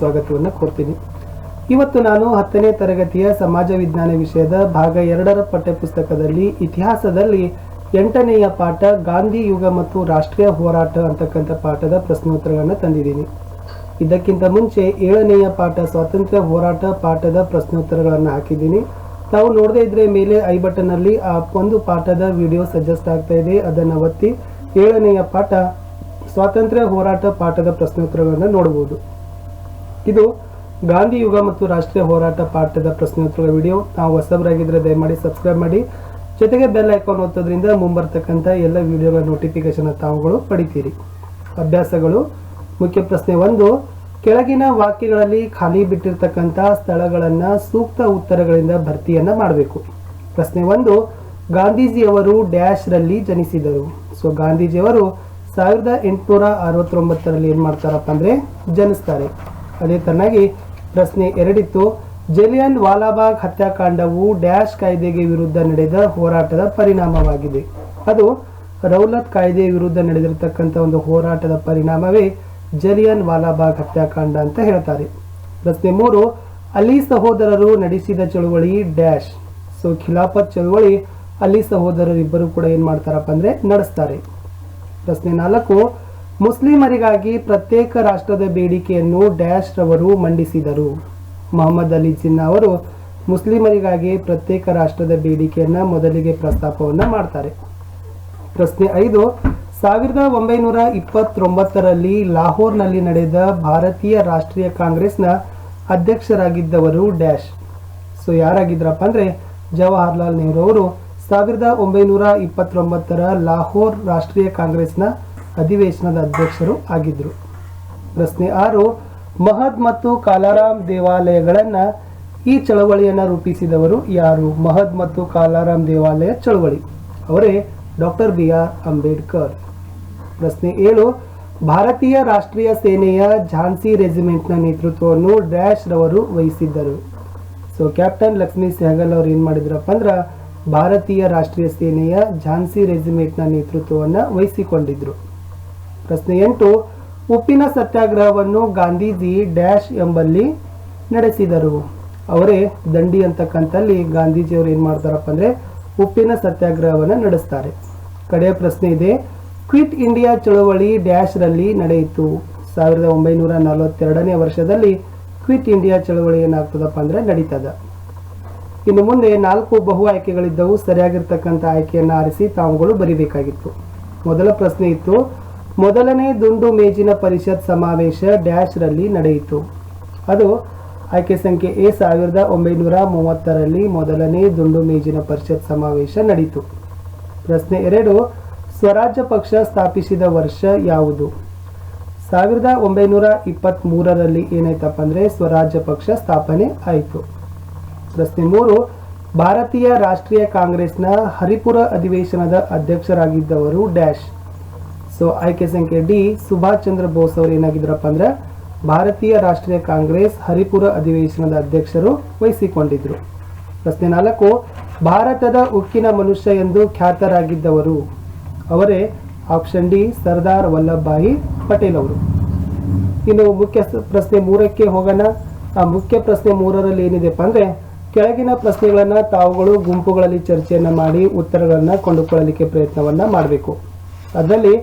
ಸ್ವಾಗತವನ್ನು ಕೋರ್ತೀನಿ. ಇವತ್ತು ನಾನು 10ನೇ ತರಗತಿಯ ಸಮಾಜ ವಿಜ್ಞಾನ ವಿಷಯದ ಭಾಗ 2ರ ಪಠ್ಯಪುಸ್ತಕದಲ್ಲಿ ಇತಿಹಾಸದಲ್ಲಿ 8ನೇಯ ಪಾಠ ಗಾಂಧಿ ಯುಗ ಮತ್ತು ರಾಷ್ಟ್ರೀಯ ಹೋರಾಟ ಅಂತಕ್ಕಂಥ ಪಾಠದ ಪ್ರಶ್ನೋತ್ತರಗಳನ್ನು ತಂದಿದ್ದೀನಿ. ಇದಕ್ಕಿಂತ ಮುಂಚೆ 7ನೇಯ ಪಾಠ ಸ್ವಾತಂತ್ರ್ಯ ಹೋರಾಟ ಪಾಠದ ಪ್ರಶ್ನೋತ್ತರಗಳನ್ನು ಹಾಕಿದ್ದೀನಿ. ತಾವು ನೋಡದೇ ಇದ್ರೆ ಮೇಲೆ ಐ ಬಟನ್ನಲ್ಲಿ ಆ ಒಂದು ಪಾಠದ ವಿಡಿಯೋ ಸಜೆಸ್ಟ್ ಆಗ್ತಾ ಇದೆ, ಅದನ್ನು ಒತ್ತಿ 7ನೇಯ ಪಾಠ ಸ್ವಾತಂತ್ರ್ಯ ಹೋರಾಟ ಪಾಠದ ಪ್ರಶ್ನೋತ್ತರಗಳನ್ನು ನೋಡಬಹುದು. ಇದು ಗಾಂಧಿ ಯುಗ ಮತ್ತು ರಾಷ್ಟ್ರೀಯ ಹೋರಾಟ ಪಾಠದ ಪ್ರಶ್ನೋತ್ತರಗಳ ವಿಡಿಯೋ. ನಾವು ಹೊಸಬರಾಗಿದ್ದರೆ ದಯಮಾಡಿ ಸಬ್ಸ್ಕ್ರೈಬ್ ಮಾಡಿ, ಜೊತೆಗೆ ಬೆಲ್ ಐಕಾನ್ ಒತ್ತೋದ್ರಿಂದ ಮುಂಬರ್ತಕ್ಕಂಥ ಎಲ್ಲ ವಿಡಿಯೋಗಳ ನೋಟಿಫಿಕೇಶನ್ ತಾವುಗಳು ಪಡಿತೀರಿ. ಅಭ್ಯಾಸಗಳು. ಮುಖ್ಯ ಪ್ರಶ್ನೆ 1, ಕೆಳಗಿನ ವಾಕ್ಯಗಳಲ್ಲಿ ಖಾಲಿ ಬಿಟ್ಟಿರ್ತಕ್ಕಂಥ ಸ್ಥಳಗಳನ್ನು ಸೂಕ್ತ ಉತ್ತರಗಳಿಂದ ಭರ್ತಿಯನ್ನು ಮಾಡಬೇಕು. ಪ್ರಶ್ನೆ 1, ಗಾಂಧೀಜಿಯವರು ಡ್ಯಾಶ್ ರಲ್ಲಿ ಜನಿಸಿದರು. ಸೊ ಗಾಂಧೀಜಿಯವರು 1869ರಲ್ಲಿ ಏನು ಮಾಡ್ತಾರಪ್ಪ ಅಂದರೆ ಜನಿಸ್ತಾರೆ. ಅದೇ ತರನಾಗಿ ಪ್ರಶ್ನೆ 2 ಇತ್ತು, ಜಲಿಯನ್ ವಾಲಾಬಾಗ್ ಹತ್ಯಾಕಾಂಡವು ಡ್ಯಾಶ್ ಕಾಯ್ದೆಗೆ ವಿರುದ್ಧ ನಡೆದ ಹೋರಾಟದ ಪರಿಣಾಮವಾಗಿದೆ. ಅದು ರೌಲತ್ ಕಾಯ್ದೆ ವಿರುದ್ಧ ನಡೆದಿರತಕ್ಕಂಥ ಒಂದು ಹೋರಾಟದ ಪರಿಣಾಮವೇ ಜಲಿಯನ್ ವಾಲಾಬಾಗ್ ಹತ್ಯಾಕಾಂಡ ಅಂತ ಹೇಳ್ತಾರೆ. ಪ್ರಶ್ನೆ 3, ಅಲಿ ಸಹೋದರರು ನಡೆಸಿದ ಚಳುವಳಿ ಡ್ಯಾಶ್. ಸೊ ಖಿಲಾಫತ್ ಚಳುವಳಿ ಅಲಿ ಸಹೋದರರಿಬ್ಬರು ಕೂಡ ಏನು ಮಾಡ್ತಾರಪ್ಪ ಅಂದರೆ ನಡೆಸ್ತಾರೆ. ಪ್ರಶ್ನೆ 4, ಮುಸ್ಲಿಮರಿಗಾಗಿ ಪ್ರತ್ಯೇಕ ರಾಷ್ಟ್ರದ ಬೇಡಿಕೆಯನ್ನು ಡ್ಯಾಶ್ ರವರು ಮಂಡಿಸಿದರು. ಮೊಹಮ್ಮದ್ ಅಲಿ ಜಿನ್ನಾ ಅವರು ಮುಸ್ಲಿಮರಿಗಾಗಿ ಪ್ರತ್ಯೇಕ ರಾಷ್ಟ್ರದ ಬೇಡಿಕೆಯನ್ನು ಮೊದಲಿಗೆ ಪ್ರಸ್ತಾಪವನ್ನು ಮಾಡ್ತಾರೆ. ಪ್ರಶ್ನೆ 5, 1929ರಲ್ಲಿ ಲಾಹೋರ್ನಲ್ಲಿ ನಡೆದ ಭಾರತೀಯ ರಾಷ್ಟ್ರೀಯ ಕಾಂಗ್ರೆಸ್ನ ಅಧ್ಯಕ್ಷರಾಗಿದ್ದವರು ಡ್ಯಾಶ್. ಸೊ ಯಾರಾಗಿದ್ರಪ್ಪ ಅಂದರೆ ಜವಾಹರ್ಲಾಲ್ ನೆಹರು ಅವರು 1929ರ ಲಾಹೋರ್ ರಾಷ್ಟ್ರೀಯ ಕಾಂಗ್ರೆಸ್ನ ಅಧಿವೇಶನದ ಅಧ್ಯಕ್ಷರು ಆಗಿದ್ದರು. ಪ್ರಶ್ನೆ 6, ಮಹದ್ ಮತ್ತು ಕಾಲಾರಾಮ್ ದೇವಾಲಯಗಳನ್ನು ಈ ಚಳವಳಿಯನ್ನು ರೂಪಿಸಿದವರು ಯಾರು? ಮಹದ್ ಮತ್ತು ಕಾಲಾರಾಮ್ ದೇವಾಲಯ ಚಳವಳಿ ಅವರೇ ಡಾಕ್ಟರ್ BR ಅಂಬೇಡ್ಕರ್. ಪ್ರಶ್ನೆ 7, ಭಾರತೀಯ ರಾಷ್ಟ್ರೀಯ ಸೇನೆಯ ಝಾನ್ಸಿ ರೆಜಿಮೆಂಟ್ನ ನೇತೃತ್ವವನ್ನು ಡ್ಯಾಶ್ ರವರು ವಹಿಸಿದ್ದರು. ಸೊ ಕ್ಯಾಪ್ಟನ್ ಲಕ್ಷ್ಮೀ ಸೆಹಗಲ್ ಅವರು ಏನು ಮಾಡಿದ್ರಪ್ಪ ಅಂದ್ರೆ ಭಾರತೀಯ ರಾಷ್ಟ್ರೀಯ ಸೇನೆಯ ಝಾನ್ಸಿ ರೆಜಿಮೆಂಟ್ನ ನೇತೃತ್ವವನ್ನು ವಹಿಸಿಕೊಂಡಿದ್ರು. ಪ್ರಶ್ನೆ 8, ಉಪ್ಪಿನ ಸತ್ಯಾಗ್ರಹವನ್ನು ಗಾಂಧೀಜಿ ಡ್ಯಾಶ್ ಎಂಬಲ್ಲಿ ನಡೆಸಿದರು. ಅವರೇ ದಂಡಿ ಅಂತಕ್ಕಂಥಲ್ಲಿ ಗಾಂಧೀಜಿಯವರು ಏನು ಮಾಡ್ತಾರಪ್ಪ ಅಂದರೆ ಉಪ್ಪಿನ ಸತ್ಯಾಗ್ರಹವನ್ನು ನಡೆಸ್ತಾರೆ. ಕಡೆಯ ಪ್ರಶ್ನೆ ಇದೆ, ಕ್ವಿಟ್ ಇಂಡಿಯಾ ಚಳವಳಿ ಡ್ಯಾಶ್ ರಲ್ಲಿ ನಡೆಯಿತು. 1942ನೇ ವರ್ಷದಲ್ಲಿ ಕ್ವಿಟ್ ಇಂಡಿಯಾ ಚಳವಳಿ ಏನಾಗ್ತದಪ್ಪ ಅಂದರೆ ನಡೀತದ. ಇನ್ನು ಮುಂದೆ 4 ಬಹು ಆಯ್ಕೆಗಳಿದ್ದವು. ಸರಿಯಾಗಿರ್ತಕ್ಕಂಥ ಆಯ್ಕೆಯನ್ನು ಆರಿಸಿ ತಾವುಗಳು ಬರಿಬೇಕಾಗಿತ್ತು. ಮೊದಲ ಪ್ರಶ್ನೆ ಇತ್ತು, ಮೊದಲನೇ ದುಂಡು ಮೇಜಿನ ಪರಿಷತ್ ಸಮಾವೇಶ ಡ್ಯಾಶ್ ರಲ್ಲಿ ನಡೆಯಿತು. ಅದು ಆಯ್ಕೆ ಸಂಖ್ಯೆ ಎ 1930ರಲ್ಲಿ ಮೊದಲನೇ ದುಂಡು ಮೇಜಿನ ಪರಿಷತ್ ಸಮಾವೇಶ ನಡೆಯಿತು. ಪ್ರಶ್ನೆ 2, ಸ್ವರಾಜ್ಯ ಪಕ್ಷ ಸ್ಥಾಪಿಸಿದ ವರ್ಷ ಯಾವುದು? 1923ರಲ್ಲಿ ಏನಾಯ್ತಪ್ಪ ಅಂದರೆ ಸ್ವರಾಜ್ಯ ಪಕ್ಷ ಸ್ಥಾಪನೆ ಆಯಿತು. ಪ್ರಶ್ನೆ 3, ಭಾರತೀಯ ರಾಷ್ಟ್ರೀಯ ಕಾಂಗ್ರೆಸ್ನ ಹರಿಪುರ ಅಧಿವೇಶನದ ಅಧ್ಯಕ್ಷರಾಗಿದ್ದವರು ಡ್ಯಾಶ್. ಸೊ ಆಯ್ಕೆ ಸಂಖ್ಯೆ ಡಿ, ಸುಭಾಷ್ ಚಂದ್ರ ಬೋಸ್ ಅವರು ಏನಾಗಿದ್ರಪ್ಪ ಅಂದ್ರೆ ಭಾರತೀಯ ರಾಷ್ಟ್ರೀಯ ಕಾಂಗ್ರೆಸ್ ಹರಿಪುರ ಅಧಿವೇಶನದ ಅಧ್ಯಕ್ಷರು ವಹಿಸಿಕೊಂಡಿದ್ರು. ಪ್ರಶ್ನೆ 4, ಭಾರತದ ಉಕ್ಕಿನ ಮನುಷ್ಯ ಎಂದು ಖ್ಯಾತರಾಗಿದ್ದವರು ಅವರೇ ಆಪ್ಷನ್ ಡಿ, ಸರ್ದಾರ್ ವಲ್ಲಭಭಾಯಿ ಪಟೇಲ್ ಅವರು. ಇನ್ನು ಮುಖ್ಯ ಪ್ರಶ್ನೆ 3ಕ್ಕೆ ಹೋಗೋಣ. ಆ ಮುಖ್ಯ ಪ್ರಶ್ನೆ 3ರಲ್ಲಿ ಏನಿದೆಪ್ಪ ಅಂದರೆ ಕೆಳಗಿನ ಪ್ರಶ್ನೆಗಳನ್ನು ತಾವುಗಳು ಗುಂಪುಗಳಲ್ಲಿ ಚರ್ಚೆಯನ್ನು ಮಾಡಿ ಉತ್ತರಗಳನ್ನು ಕೊಂಡುಕೊಳ್ಳಲಿಕ್ಕೆ ಪ್ರಯತ್ನವನ್ನು ಮಾಡಬೇಕು. ಅದರಲ್ಲಿ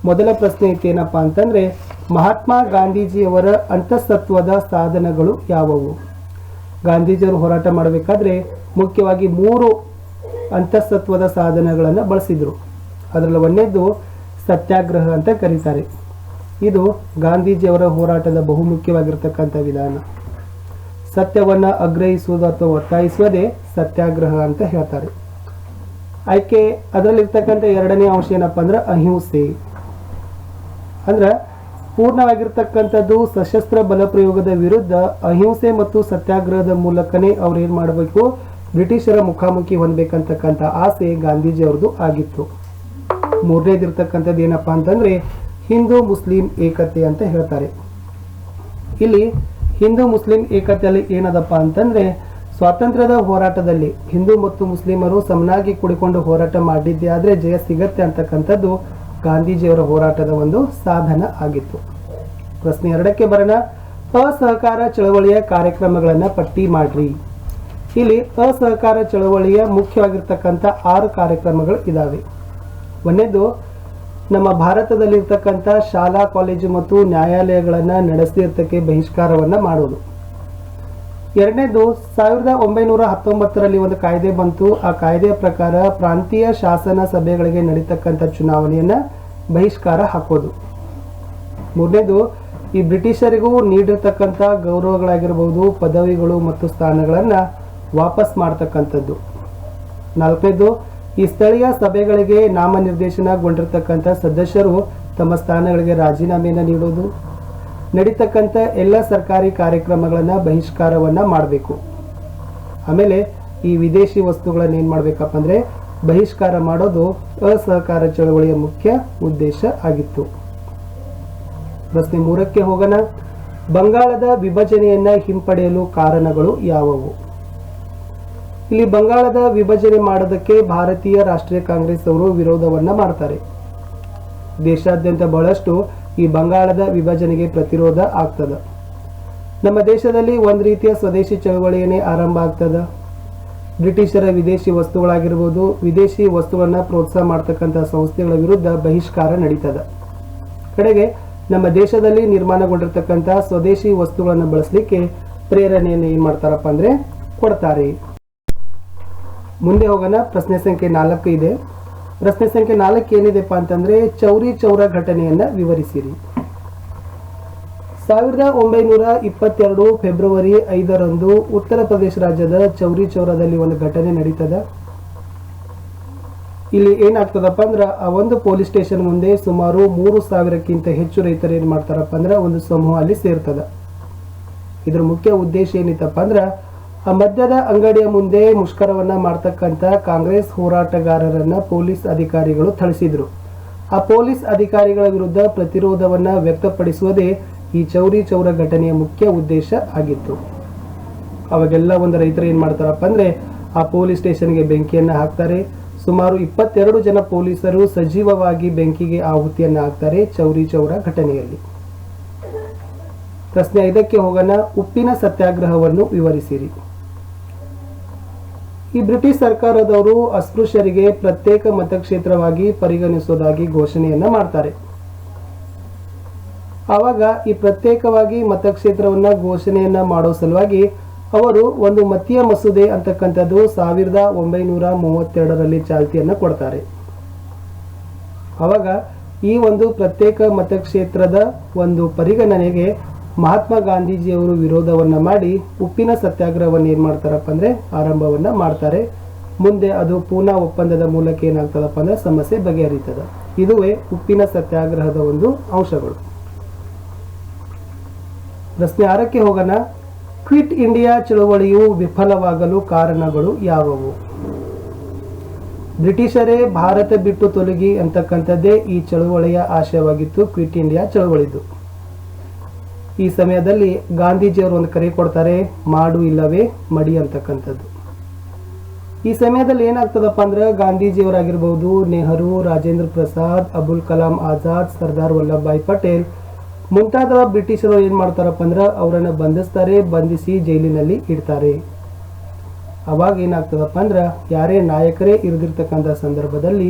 ಮೊದಲ ಪ್ರಶ್ನೆ ಇತ್ತೇನಪ್ಪ ಅಂತಂದರೆ ಮಹಾತ್ಮ ಗಾಂಧೀಜಿಯವರ ಅಂತಃಸತ್ವದ ಸಾಧನಗಳು ಯಾವುವು? ಗಾಂಧೀಜಿಯವರು ಹೋರಾಟ ಮಾಡಬೇಕಾದ್ರೆ ಮುಖ್ಯವಾಗಿ 3 ಅಂತಃಸತ್ವದ ಸಾಧನಗಳನ್ನು ಬಳಸಿದರು. ಅದರಲ್ಲಿ ಒಂದನೇದು ಸತ್ಯಾಗ್ರಹ ಅಂತ ಕರೀತಾರೆ. ಇದು ಗಾಂಧೀಜಿಯವರ ಹೋರಾಟದ ಬಹುಮುಖ್ಯವಾಗಿರ್ತಕ್ಕಂಥ ವಿಧಾನ. ಸತ್ಯವನ್ನು ಆಗ್ರಹಿಸುವುದು ಅಥವಾ ಒತ್ತಾಯಿಸುವುದೇ ಸತ್ಯಾಗ್ರಹ ಅಂತ ಹೇಳ್ತಾರೆ. ಆಯ್ಕೆ ಅದರಲ್ಲಿರ್ತಕ್ಕಂಥ 2ನೇ ಅಂಶ ಏನಪ್ಪ ಅಂದ್ರೆ ಅಹಿಂಸೆ. ಅಂದ್ರೆ ಪೂರ್ಣವಾಗಿರ್ತಕ್ಕಂಥದ್ದು ಸಶಸ್ತ್ರ ಬಲಪ್ರಯೋಗದ ವಿರುದ್ಧ ಅಹಿಂಸೆ ಮತ್ತು ಸತ್ಯಾಗ್ರಹದ ಮೂಲಕನೇ ಅವ್ರು ಏನು ಮಾಡಬೇಕು, ಬ್ರಿಟಿಷರ ಮುಖಾಮುಖಿ ಹೊಂದಬೇಕಂತಕ್ಕಂಥ ಆಸೆ ಗಾಂಧೀಜಿಯವ್ರದ್ದು ಆಗಿತ್ತು. 3ನೇದಿರ್ತಕ್ಕಂಥದ್ದು ಏನಪ್ಪ ಅಂತಂದರೆ ಹಿಂದೂ ಮುಸ್ಲಿಂ ಏಕತೆ ಅಂತ ಹೇಳ್ತಾರೆ. ಇಲ್ಲಿ ಹಿಂದೂ ಮುಸ್ಲಿಂ ಏಕತೆಯಲ್ಲಿ ಏನದಪ್ಪ ಅಂತಂದರೆ ಸ್ವಾತಂತ್ರ್ಯದ ಹೋರಾಟದಲ್ಲಿ ಹಿಂದೂ ಮತ್ತು ಮುಸ್ಲಿಮರು ಸಮನಾಗಿ ಕೂಡಿಕೊಂಡು ಹೋರಾಟ ಮಾಡಿದ್ದೇ ಆದರೆ ಜಯ ಸಿಗತ್ತೆ ಅಂತಕ್ಕಂಥದ್ದು ಗಾಂಧೀಜಿಯವರ ಹೋರಾಟದ ಒಂದು ಸಾಧನ ಆಗಿತ್ತು. ಪ್ರಶ್ನೆ 2ಕ್ಕೆ ಬರೋಣ. ಅಸಹಕಾರ ಚಳವಳಿಯ ಕಾರ್ಯಕ್ರಮಗಳನ್ನು ಪಟ್ಟಿ ಮಾಡ್ರಿ. ಇಲ್ಲಿ ಅಸಹಕಾರ ಚಳವಳಿಯ ಮುಖ್ಯವಾಗಿರ್ತಕ್ಕಂಥ 6 ಕಾರ್ಯಕ್ರಮಗಳು ಇದಾವೆ. ಒಂದನೇದು ನಮ್ಮ ಭಾರತದಲ್ಲಿರ್ತಕ್ಕಂಥ ಶಾಲಾ ಕಾಲೇಜು ಮತ್ತು ನ್ಯಾಯಾಲಯಗಳನ್ನು ನಡೆಸದಿರ್ತಕ್ಕೆ ಬಹಿಷ್ಕಾರವನ್ನು ಮಾಡೋದು. ಎರಡನೇದು 1919ರಲ್ಲಿ ಒಂದು ಕಾಯ್ದೆ ಬಂತು. ಆ ಕಾಯ್ದೆಯ ಪ್ರಕಾರ ಪ್ರಾಂತೀಯ ಶಾಸನ ಸಭೆಗಳಿಗೆ ನಡೀತಕ್ಕಂಥ ಚುನಾವಣೆಯನ್ನು ಬಹಿಷ್ಕಾರ ಹಾಕೋದು. ಮೂರನೇದು ಈ ಬ್ರಿಟಿಷರಿಗೂ ನೀಡಿರ್ತಕ್ಕಂಥ ಗೌರವಗಳಾಗಿರ್ಬೋದು, ಪದವಿಗಳು ಮತ್ತು ಸ್ಥಾನಗಳನ್ನು ವಾಪಸ್ ಮಾಡ್ತಕ್ಕಂಥದ್ದು. ನಾಲ್ಕನೇದು ಈ ಸ್ಥಳೀಯ ಸಭೆಗಳಿಗೆ ನಾಮನಿರ್ದೇಶನಗೊಂಡಿರ್ತಕ್ಕಂಥ ಸದಸ್ಯರು ತಮ್ಮ ಸ್ಥಾನಗಳಿಗೆ ರಾಜೀನಾಮೆಯನ್ನು ನೀಡೋದು. ನಡೀತಕ್ಕಂಥ ಎಲ್ಲ ಸರ್ಕಾರಿ ಕಾರ್ಯಕ್ರಮಗಳನ್ನು ಬಹಿಷ್ಕಾರವನ್ನು ಮಾಡಬೇಕು. ಆಮೇಲೆ ಈ ವಿದೇಶಿ ವಸ್ತುಗಳನ್ನು ಏನು ಮಾಡಬೇಕಪ್ಪ ಅಂದರೆ ಬಹಿಷ್ಕಾರ ಮಾಡೋದು ಅಸಹಕಾರ ಚಳವಳಿಯ ಮುಖ್ಯ ಉದ್ದೇಶ ಆಗಿತ್ತು. ಪ್ರಶ್ನೆ 3ಕ್ಕೆ ಹೋಗೋಣ. ಬಂಗಾಳದ ವಿಭಜನೆಯನ್ನು ಹಿಂಪಡೆಯಲು ಕಾರಣಗಳು ಯಾವುವು? ಇಲ್ಲಿ ಬಂಗಾಳದ ವಿಭಜನೆ ಮಾಡೋದಕ್ಕೆ ಭಾರತೀಯ ರಾಷ್ಟ್ರೀಯ ಕಾಂಗ್ರೆಸ್ ಅವರು ವಿರೋಧವನ್ನ ಮಾಡ್ತಾರೆ. ದೇಶಾದ್ಯಂತ ಬಹಳಷ್ಟು ಈ ಬಂಗಾಳದ ವಿಭಜನೆಗೆ ಪ್ರತಿರೋಧ ಆಗ್ತದೆ. ನಮ್ಮ ದೇಶದಲ್ಲಿ ಒಂದು ರೀತಿಯ ಸ್ವದೇಶಿ ಚಳವಳಿಯೇ ಆರಂಭ ಆಗ್ತದೆ. ಬ್ರಿಟಿಷರ ವಿದೇಶಿ ವಸ್ತುಗಳಾಗಿರ್ಬೋದು, ವಿದೇಶಿ ವಸ್ತುಗಳನ್ನ ಪ್ರೋತ್ಸಾಹ ಮಾಡ್ತಕ್ಕಂಥ ಸಂಸ್ಥೆಗಳ ವಿರುದ್ಧ ಬಹಿಷ್ಕಾರ ನಡೀತದೆ. ಕಡೆಗೆ ನಮ್ಮ ದೇಶದಲ್ಲಿ ನಿರ್ಮಾಣಗೊಂಡಿರ್ತಕ್ಕಂಥ ಸ್ವದೇಶಿ ವಸ್ತುಗಳನ್ನು ಬಳಸಲಿಕ್ಕೆ ಪ್ರೇರಣೆಯನ್ನು ಏನು ಮಾಡ್ತಾರಪ್ಪ ಅಂದರೆ ಕೊಡ್ತಾರೆ. ಮುಂದೆ ಹೋಗೋಣ. ಪ್ರಶ್ನೆ ಸಂಖ್ಯೆ 4 ಇದೆ. ಪ್ರಶ್ನೆ ಸಂಖ್ಯೆ 4 ಏನಿದೆಪ್ಪ ಅಂತಂದ್ರೆ ಚೌರಿ ಚೌರ ಘಟನೆಯನ್ನ ವಿವರಿಸಿರಿ. 1922 ಫೆಬ್ರವರಿ 5ರಂದು ಉತ್ತರ ಪ್ರದೇಶ ರಾಜ್ಯದ ಚೌರಿ ಚೌರದಲ್ಲಿ ಒಂದು ಘಟನೆ ನಡೀತದ. ಇಲ್ಲಿ ಏನಾಗ್ತದಪ್ಪ ಅಂದ್ರೆ ಆ ಒಂದು ಪೊಲೀಸ್ ಸ್ಟೇಷನ್ ಮುಂದೆ ಸುಮಾರು 3000ಕ್ಕಿಂತ ಹೆಚ್ಚು ರೈತರು ಏನ್ ಮಾಡ್ತಾರಪ್ಪ ಅಂದ್ರೆ ಒಂದು ಸಮೂಹ ಅಲ್ಲಿ ಸೇರ್ತದ. ಇದ್ರ ಮುಖ್ಯ ಉದ್ದೇಶ ಏನಿತ್ತಪ್ಪ ಅಂದ್ರೆ ಆ ಮದ್ಯದ ಅಂಗಡಿಯ ಮುಂದೆ ಮುಷ್ಕರವನ್ನ ಮಾಡ್ತಕ್ಕಂಥ ಕಾಂಗ್ರೆಸ್ ಹೋರಾಟಗಾರರನ್ನ ಪೊಲೀಸ್ ಅಧಿಕಾರಿಗಳು ಥಳಿಸಿದ್ರು. ಆ ಪೊಲೀಸ್ ಅಧಿಕಾರಿಗಳ ವಿರುದ್ಧ ಪ್ರತಿರೋಧವನ್ನ ವ್ಯಕ್ತಪಡಿಸುವುದೇ ಈ ಚೌರಿ ಚೌರ ಘಟನೆಯ ಮುಖ್ಯ ಉದ್ದೇಶ ಆಗಿತ್ತು. ಅವಾಗೆಲ್ಲ ಒಂದು ರೈತರು ಏನ್ ಮಾಡ್ತಾರಪ್ಪ ಅಂದ್ರೆ ಆ ಪೊಲೀಸ್ ಸ್ಟೇಷನ್ಗೆ ಬೆಂಕಿಯನ್ನ ಹಾಕ್ತಾರೆ. ಸುಮಾರು 22 ಜನ ಪೊಲೀಸರು ಸಜೀವವಾಗಿ ಬೆಂಕಿಗೆ ಆಹುತಿಯನ್ನ ಹಾಕ್ತಾರೆ ಚೌರಿ ಚೌರ ಘಟನೆಯಲ್ಲಿ. ಪ್ರಶ್ನೆ 5ಕ್ಕೆ ಹೋಗೋಣ. ಉಪ್ಪಿನ ಸತ್ಯಾಗ್ರಹವನ್ನು ವಿವರಿಸಿರಿ. ಈ ಬ್ರಿಟಿಷ್ ಸರ್ಕಾರದವರು ಅಸ್ಪೃಶ್ಯರಿಗೆ ಪ್ರತ್ಯೇಕ ಮತಕ್ಷೇತ್ರವಾಗಿ ಪರಿಗಣಿಸುವುದಾಗಿ ಘೋಷಣೆಯನ್ನ ಮಾಡ್ತಾರೆ. ಆವಾಗ ಈ ಪ್ರತ್ಯೇಕವಾಗಿ ಮತಕ್ಷೇತ್ರವನ್ನ ಘೋಷಣೆಯನ್ನ ಮಾಡೋ ಸಲುವಾಗಿ ಅವರು ಒಂದು ಮತೀಯ ಮಸೂದೆ ಅಂತಕ್ಕಂಥದ್ದು 1932ರಲ್ಲಿ ಚಾಲ್ತಿಯನ್ನ ಕೊಡ್ತಾರೆ. ಆವಾಗ ಈ ಒಂದು ಪ್ರತ್ಯೇಕ ಮತಕ್ಷೇತ್ರದ ಒಂದು ಪರಿಗಣನೆಗೆ ಮಹಾತ್ಮ ಗಾಂಧೀಜಿಯವರು ವಿರೋಧವನ್ನ ಮಾಡಿ ಉಪ್ಪಿನ ಸತ್ಯಾಗ್ರಹವನ್ನು ಏನ್ ಮಾಡ್ತಾರಪ್ಪ ಅಂದ್ರೆ ಆರಂಭವನ್ನ ಮಾಡ್ತಾರೆ. ಮುಂದೆ ಅದು ಪೂನಾ ಒಪ್ಪಂದದ ಮೂಲಕ ಏನಾಗ್ತದಪ್ಪ ಅಂದ್ರೆ ಸಮಸ್ಯೆ ಬಗೆಹರಿತದ. ಇದುವೇ ಉಪ್ಪಿನ ಸತ್ಯಾಗ್ರಹದ ಒಂದು ಅಂಶಗಳು. ಪ್ರಶ್ನೆ 6ಕ್ಕೆ ಹೋಗೋಣ. ಕ್ವಿಟ್ ಇಂಡಿಯಾ ಚಳವಳಿಯು ವಿಫಲವಾಗಲು ಕಾರಣಗಳು ಯಾವುವು? ಬ್ರಿಟಿಷರೇ ಭಾರತ ಬಿಟ್ಟು ತೊಲಗಿ ಅಂತಕ್ಕಂಥದ್ದೇ ಈ ಚಳವಳಿಯ ಆಶಯವಾಗಿತ್ತು, ಕ್ವಿಟ್ ಇಂಡಿಯಾ ಚಳವಳಿದು. ಈ ಸಮಯದಲ್ಲಿ ಗಾಂಧೀಜಿಯವರು ಒಂದು ಕರೆ ಕೊಡ್ತಾರೆ, ಮಾಡು ಇಲ್ಲವೇ ಮಡಿ ಅಂತಕ್ಕಂಥದ್ದು. ಈ ಸಮಯದಲ್ಲಿ ಏನಾಗ್ತದಪ್ಪ ಅಂದ್ರೆ ಗಾಂಧೀಜಿಯವರಾಗಿರ್ಬಹುದು, ನೆಹರು, ರಾಜೇಂದ್ರ ಪ್ರಸಾದ್, ಅಬುಲ್ ಕಲಾಂ ಆಜಾದ್, ಸರ್ದಾರ್ ವಲ್ಲಭಭಾಯಿ ಪಟೇಲ್ ಮುಂತಾದ ಬ್ರಿಟಿಷರು ಏನ್ ಮಾಡ್ತಾರಪ್ಪ ಅಂದ್ರೆ ಅವರನ್ನ ಬಂಧಿಸ್ತಾರೆ, ಬಂಧಿಸಿ ಜೈಲಿನಲ್ಲಿ ಇಡ್ತಾರೆ. ಅವಾಗ ಏನಾಗ್ತದಪ್ಪ ಅಂದ್ರೆ ಯಾರೇ ನಾಯಕರೇ ಇರದಿರ್ತಕ್ಕಂಥ ಸಂದರ್ಭದಲ್ಲಿ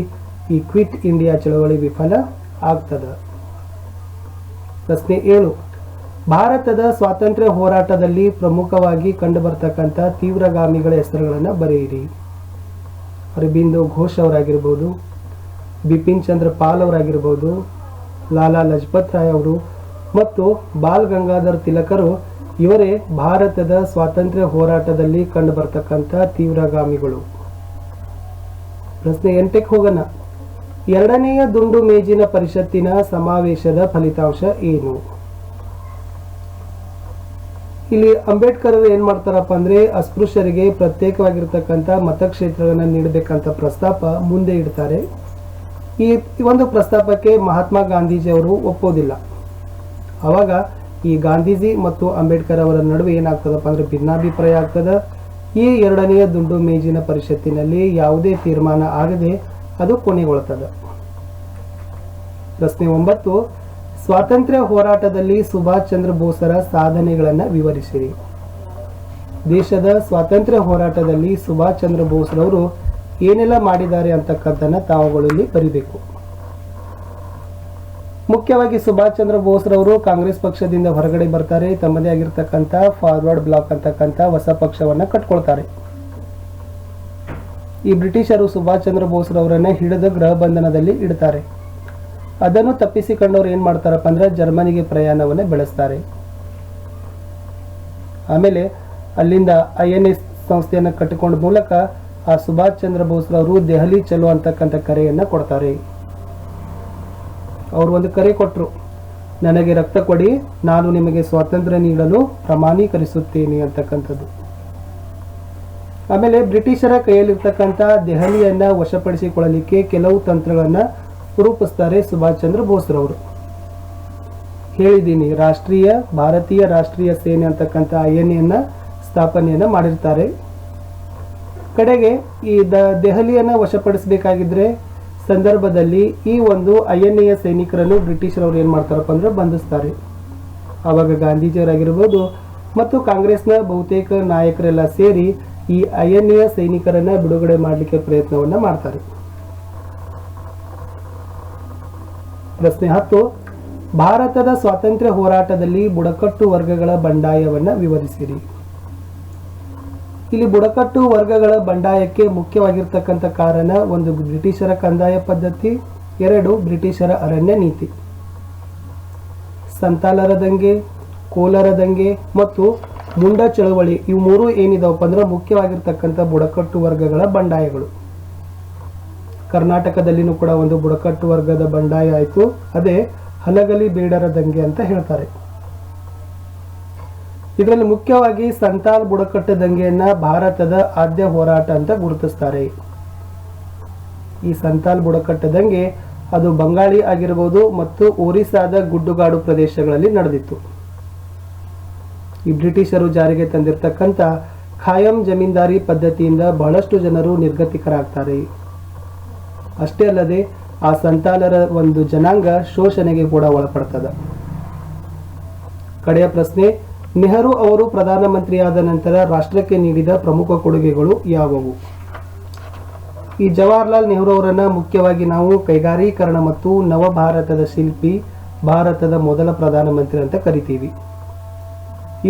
ಈ ಕ್ವಿಟ್ ಇಂಡಿಯಾ ಚಳವಳಿ ವಿಫಲ ಆಗ್ತದ. ಪ್ರಶ್ನೆ 7. ಭಾರತದ ಸ್ವಾತಂತ್ರ್ಯ ಹೋರಾಟದಲ್ಲಿ ಪ್ರಮುಖವಾಗಿ ಕಂಡು ಬರ್ತಕ್ಕಂಥ ತೀವ್ರಗಾಮಿಗಳ ಹೆಸರುಗಳನ್ನು ಬರೆಯಿರಿ. ಅರಬಿಂದೋ ಘೋಷ್ ಅವರಾಗಿರ್ಬೋದು, ಬಿಪಿನ್ ಚಂದ್ರ ಪಾಲ್ ಅವರಾಗಿರ್ಬೋದು, ಲಾಲಾ ಲಜಪತ್ ರಾಯ್ ಅವರು ಮತ್ತು ಬಾಲ್ ಗಂಗಾಧರ್ ತಿಲಕರು ಇವರೇ ಭಾರತದ ಸ್ವಾತಂತ್ರ್ಯ ಹೋರಾಟದಲ್ಲಿ ಕಂಡು ಬರ್ತಕ್ಕಂಥ ತೀವ್ರಗಾಮಿಗಳು. ಪ್ರಶ್ನೆ 8ಕ್ಕೆ ಹೋಗೋಣ. 2ನೆಯ ದುಂಡು ಮೇಜಿನ ಪರಿಷತ್ತಿನ ಸಮಾವೇಶದ ಫಲಿತಾಂಶ ಏನು? ಇಲ್ಲಿ ಅಂಬೇಡ್ಕರ್ ಅವರು ಏನ್ ಮಾಡ್ತಾರಪ್ಪ ಅಂದ್ರೆ ಅಸ್ಪೃಶ್ಯರಿಗೆ ಪ್ರತ್ಯೇಕವಾಗಿರ್ತಕ್ಕಂಥ ಮತಕ್ಷೇತ್ರಗಳನ್ನ ನೀಡಬೇಕಂತ ಪ್ರಸ್ತಾಪ ಮುಂದೆ ಇಡ್ತಾರೆ. ಈ ಒಂದು ಪ್ರಸ್ತಾಪಕ್ಕೆ ಮಹಾತ್ಮ ಗಾಂಧೀಜಿ ಅವರು ಒಪ್ಪೋದಿಲ್ಲ. ಅವಾಗ ಈ ಗಾಂಧೀಜಿ ಮತ್ತು ಅಂಬೇಡ್ಕರ್ ಅವರ ನಡುವೆ ಏನಾಗ್ತದಪ್ಪ ಅಂದ್ರೆ ಭಿನ್ನಾಭಿಪ್ರಾಯ ಆಗ್ತದ. ಈ 2ನೆಯ ದುಂಡು ಮೇಜಿನ ಪರಿಷತ್ತಿನಲ್ಲಿ ಯಾವುದೇ ತೀರ್ಮಾನ ಆಗದೆ ಅದು ಕೊನೆಗೊಳ್ತದ. ಪ್ರಶ್ನೆ 9. ಸ್ವಾತಂತ್ರ್ಯ ಹೋರಾಟದಲ್ಲಿ ಸುಭಾಷ್ ಚಂದ್ರ ಬೋಸರ ಸಾಧನೆಗಳನ್ನು ವಿವರಿಸಿರಿ. ದೇಶದ ಸ್ವಾತಂತ್ರ್ಯ ಹೋರಾಟದಲ್ಲಿ ಸುಭಾಷ್ ಚಂದ್ರ ಬೋಸ್ರವರು ಏನೆಲ್ಲ ಮಾಡಿದ್ದಾರೆ ಅಂತಕ್ಕಂಥದ್ದನ್ನ ತಾವುಗಳು ಇಲ್ಲಿ ಬರಿಬೇಕು. ಮುಖ್ಯವಾಗಿ ಸುಭಾಷ್ ಚಂದ್ರ ಬೋಸ್ರವರು ಕಾಂಗ್ರೆಸ್ ಪಕ್ಷದಿಂದ ಹೊರಗಡೆ ಬರ್ತಾರೆ. ತಮ್ಮದೇ ಆಗಿರ್ತಕ್ಕಂಥ ಫಾರ್ವರ್ಡ್ ಬ್ಲಾಕ್ ಅಂತಕ್ಕಂಥ ಹೊಸ ಪಕ್ಷವನ್ನ ಕಟ್ಕೊಳ್ತಾರೆ. ಈ ಬ್ರಿಟಿಷರು ಸುಭಾಷ್ ಚಂದ್ರ ಬೋಸ್ರವರನ್ನ ಹಿಡಿದು ಗೃಹ ಬಂಧನದಲ್ಲಿ ಇಡ್ತಾರೆ. ಅದನ್ನು ತಪ್ಪಿಸಿಕೊಂಡವ್ರು ಏನ್ ಮಾಡ್ತಾರಪ್ಪ ಅಂದ್ರೆ ಜರ್ಮನಿಗೆ ಪ್ರಯಾಣವನ್ನ ಬೆಳೆಸ್ತಾರೆ. ಆಮೇಲೆ ಅಲ್ಲಿಂದ INA ಸಂಸ್ಥೆಯನ್ನು ಕಟ್ಟಿಕೊಂಡ ಮೂಲಕ ಆ ಸುಭಾಷ್ ಚಂದ್ರ ಬೋಸ್ರವರು ದೆಹಲಿ ಚಲೋ ಅಂತಕ್ಕಂಥ ಕರೆಯನ್ನ ಕೊಡ್ತಾರೆ. ಅವರು ಒಂದು ಕರೆ ಕೊಟ್ಟರು, ನನಗೆ ರಕ್ತ ಕೊಡಿ, ನಾನು ನಿಮಗೆ ಸ್ವಾತಂತ್ರ್ಯ ನೀಡಲು ಪ್ರಮಾಣೀಕರಿಸುತ್ತೇನೆ ಅಂತಕ್ಕಂಥದ್ದು. ಆಮೇಲೆ ಬ್ರಿಟಿಷರ ಕೈಯಲ್ಲಿರ್ತಕ್ಕಂಥ ದೆಹಲಿಯನ್ನ ವಶಪಡಿಸಿಕೊಳ್ಳಲಿಕ್ಕೆ ಕೆಲವು ತಂತ್ರಗಳನ್ನ ರೂಪಿಸ್ತಾರೆ ಸುಭಾಷ್ ಚಂದ್ರ ಬೋಸ್ರವರು. ಹೇಳಿದ್ದೀನಿ, ಭಾರತೀಯ ರಾಷ್ಟ್ರೀಯ ಸೇನೆ ಅಂತಕ್ಕಂಥ INA ಸ್ಥಾಪನೆಯನ್ನ ಮಾಡಿರ್ತಾರೆ. ಕಡೆಗೆ ಈ ದೆಹಲಿಯನ್ನ ವಶಪಡಿಸಬೇಕಾಗಿದ್ರೆ ಸಂದರ್ಭದಲ್ಲಿ ಈ ಒಂದು INA ಸೈನಿಕರನ್ನು ಬ್ರಿಟಿಷರವರು ಏನ್ ಮಾಡ್ತಾರಪ್ಪ ಅಂದ್ರೆ ಬಂಧಿಸ್ತಾರೆ. ಆವಾಗ ಗಾಂಧೀಜಿಯವರಾಗಿರ್ಬೋದು ಮತ್ತು ಕಾಂಗ್ರೆಸ್ನ ಬಹುತೇಕ ನಾಯಕರೆಲ್ಲ ಸೇರಿ ಈ INA ಸೈನಿಕರನ್ನ ಬಿಡುಗಡೆ ಮಾಡಲಿಕ್ಕೆ ಪ್ರಯತ್ನವನ್ನ ಮಾಡ್ತಾರೆ. ಪ್ರಶ್ನೆ 10, ಭಾರತದ ಸ್ವಾತಂತ್ರ್ಯ ಹೋರಾಟದಲ್ಲಿ ಬುಡಕಟ್ಟು ವರ್ಗಗಳ ಬಂಡಾಯವನ್ನ ವಿವರಿಸಿರಿ. ಇಲ್ಲಿ ಬುಡಕಟ್ಟು ವರ್ಗಗಳ ಬಂಡಾಯಕ್ಕೆ ಮುಖ್ಯವಾಗಿರ್ತಕ್ಕಂಥ ಕಾರಣ 1 ಬ್ರಿಟಿಷರ ಕಂದಾಯ ಪದ್ಧತಿ, 2 ಬ್ರಿಟಿಷರ ಅರಣ್ಯ ನೀತಿ. ಸಂತಾಲರ ದಂಗೆ, ಕೋಲರ ದಂಗೆ ಮತ್ತು ಮುಂಡ ಚಳವಳಿ ಇವು 3 ಏನಿದಾವಪ್ಪ ಅಂದ್ರೆ ಮುಖ್ಯವಾಗಿರ್ತಕ್ಕಂಥ ಬುಡಕಟ್ಟು ವರ್ಗಗಳ ಬಂಡಾಯಗಳು. ಕರ್ನಾಟಕದಲ್ಲಿನೂ ಕೂಡ ಒಂದು ಬುಡಕಟ್ಟು ವರ್ಗದ ಬಂಡಾಯ ಆಯಿತು, ಅದೇ ಹಲಗಲಿ ಬೇಡರ ದಂಗೆ ಅಂತ ಹೇಳ್ತಾರೆ. ಇದರಲ್ಲಿ ಮುಖ್ಯವಾಗಿ ಸಂತಾಲ್ ಬುಡಕಟ್ಟು ದಂಗೆಯನ್ನ ಭಾರತದ ಆದ್ಯ ಹೋರಾಟ ಅಂತ ಗುರುತಿಸ್ತಾರೆ. ಈ ಸಂತಾಲ್ ಬುಡಕಟ್ಟು ದಂಗೆ ಅದು ಬಂಗಾಳಿ ಆಗಿರಬಹುದು ಮತ್ತು ಒರಿಸ್ಸಾದ ಗುಡ್ಡುಗಾಡು ಪ್ರದೇಶಗಳಲ್ಲಿ ನಡೆದಿತ್ತು. ಈ ಬ್ರಿಟಿಷರು ಜಾರಿಗೆ ತಂದಿರತಕ್ಕಂಥ ಖಾಯಂ ಜಮೀನ್ದಾರಿ ಪದ್ಧತಿಯಿಂದ ಬಹಳಷ್ಟು ಜನರು ನಿರ್ಗತಿಕರಾಗ್ತಾರೆ. ಅಷ್ಟೇ ಅಲ್ಲದೆ ಆ ಸಂತಾಲರ ಒಂದು ಜನಾಂಗ ಶೋಷಣೆಗೆ ಕೂಡ ಒಳಪಡ್ತದೆ. ಕಡೆಯ ಪ್ರಶ್ನೆ, ನೆಹರು ಅವರು ಪ್ರಧಾನಮಂತ್ರಿಯಾದ ನಂತರ ರಾಷ್ಟ್ರಕ್ಕೆ ನೀಡಿದ ಪ್ರಮುಖ ಕೊಡುಗೆಗಳು ಯಾವುವು? ಈ ಜವಾಹರ್ಲಾಲ್ ನೆಹರು ಅವರನ್ನ ಮುಖ್ಯವಾಗಿ ನಾವು ಕೈಗಾರೀಕರಣ ಮತ್ತು ನವಭಾರತದ ಶಿಲ್ಪಿ, ಭಾರತದ ಮೊದಲ ಪ್ರಧಾನಮಂತ್ರಿ ಅಂತ ಕರಿತೀವಿ.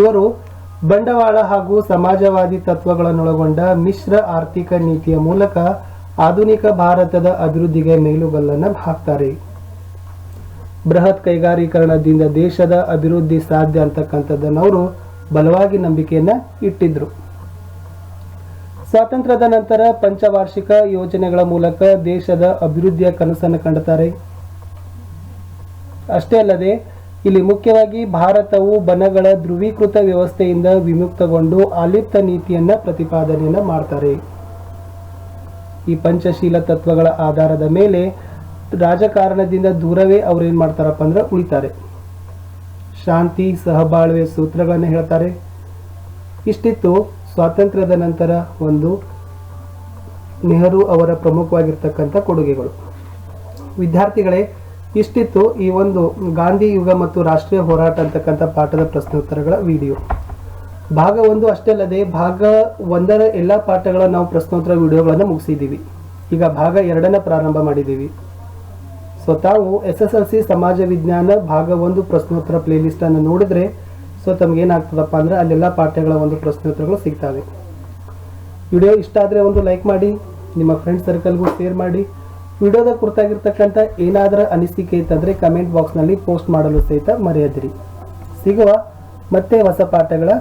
ಇವರು ಬಂಡವಾಳ ಹಾಗೂ ಸಮಾಜವಾದಿ ತತ್ವಗಳನ್ನೊಳಗೊಂಡ ಮಿಶ್ರ ಆರ್ಥಿಕ ನೀತಿಯ ಮೂಲಕ ಆಧುನಿಕ ಭಾರತದ ಅಭಿವೃದ್ಧಿಗೆ ಮೇಲುಗಲ್ಲನ್ನು ಹಾಕ್ತಾರೆ. ಬೃಹತ್ ಕೈಗಾರೀಕರಣದಿಂದ ದೇಶದ ಅಭಿವೃದ್ಧಿ ಸಾಧ್ಯ ಅಂತಕ್ಕಂಥದ್ದನ್ನು ಅವರು ಬಲವಾಗಿ ನಂಬಿಕೆಯನ್ನ ಇಟ್ಟಿದ್ರು. ಸ್ವಾತಂತ್ರ್ಯದ ನಂತರ ಪಂಚವಾರ್ಷಿಕ ಯೋಜನೆಗಳ ಮೂಲಕ ದೇಶದ ಅಭಿವೃದ್ಧಿಯ ಕನಸನ್ನು ಕಂಡುತ್ತಾರೆ. ಅಷ್ಟೇ ಅಲ್ಲದೆ ಇಲ್ಲಿ ಮುಖ್ಯವಾಗಿ ಭಾರತವು ಬಣಗಳ ಧ್ರುವೀಕೃತ ವ್ಯವಸ್ಥೆಯಿಂದ ವಿಮುಕ್ತಗೊಂಡು ಆಲಿಪ್ತ ನೀತಿಯನ್ನ ಪ್ರತಿಪಾದನೆಯನ್ನ ಮಾಡ್ತಾರೆ. ಈ ಪಂಚಶೀಲ ತತ್ವಗಳ ಆಧಾರದ ಮೇಲೆ ರಾಜಕಾರಣದಿಂದ ದೂರವೇ ಅವ್ರು ಏನ್ ಮಾಡ್ತಾರಪ್ಪ ಅಂದ್ರೆ ಉಳಿತಾರೆ. ಶಾಂತಿ ಸಹಬಾಳ್ವೆ ಸೂತ್ರಗಳನ್ನು ಹೇಳ್ತಾರೆ. ಇಷ್ಟಿತ್ತು ಸ್ವಾತಂತ್ರ್ಯದ ನಂತರ ಒಂದು ನೆಹರು ಅವರ ಪ್ರಮುಖವಾಗಿರ್ತಕ್ಕಂಥ ಕೊಡುಗೆಗಳು. ವಿದ್ಯಾರ್ಥಿಗಳೇ, ಇಷ್ಟಿತ್ತು ಈ ಒಂದು ಗಾಂಧಿ ಯುಗ ಮತ್ತು ರಾಷ್ಟ್ರೀಯ ಹೋರಾಟ ಅಂತಕ್ಕಂಥ ಪಾಠದ ಪ್ರಶ್ನೋತ್ತರಗಳ ವಿಡಿಯೋ. ಭಾಗ 1 ಅಷ್ಟೇ ಅಲ್ಲದೆ ಭಾಗ 1ರ ಎಲ್ಲ ಪಾಠಗಳ ನಾವು ಪ್ರಶ್ನೋತ್ತರ ವಿಡಿಯೋಗಳನ್ನು ಮುಗಿಸಿದ್ದೀವಿ. ಈಗ ಭಾಗ 2ನ ಪ್ರಾರಂಭ ಮಾಡಿದ್ದೀವಿ. ಸೊ ತಾವು SSLC ಸಮಾಜ ವಿಜ್ಞಾನ ಭಾಗ 1 ಪ್ರಶ್ನೋತ್ತರ ಪ್ಲೇಲಿಸ್ಟ್ ಅನ್ನು ನೋಡಿದ್ರೆ ಸೊ ತಮ್ಗೇನಾಗ್ತದಪ್ಪ ಅಂದ್ರೆ ಅಲ್ಲೆಲ್ಲ ಪಾಠಗಳ ಒಂದು ಪ್ರಶ್ನೋತ್ತರಗಳು ಸಿಗ್ತವೆ. ವಿಡಿಯೋ ಇಷ್ಟ ಆದರೆ ಒಂದು ಲೈಕ್ ಮಾಡಿ, ನಿಮ್ಮ ಫ್ರೆಂಡ್ ಸರ್ಕಲ್ಗೂ ಶೇರ್ ಮಾಡಿ. ವಿಡಿಯೋದ ಕುರಿತಾಗಿರ್ತಕ್ಕಂಥ ಏನಾದರೂ ಅನಿಸಿಕೆ ಇತ್ತಂದರೆ ಕಮೆಂಟ್ ಬಾಕ್ಸ್ನಲ್ಲಿ ಪೋಸ್ಟ್ ಮಾಡಲು ಸಹಿತ ಮರೆಯದಿರಿ. ಸಿಗುವ ಮತ್ತೆ ಹೊಸ ಪಾಠಗಳ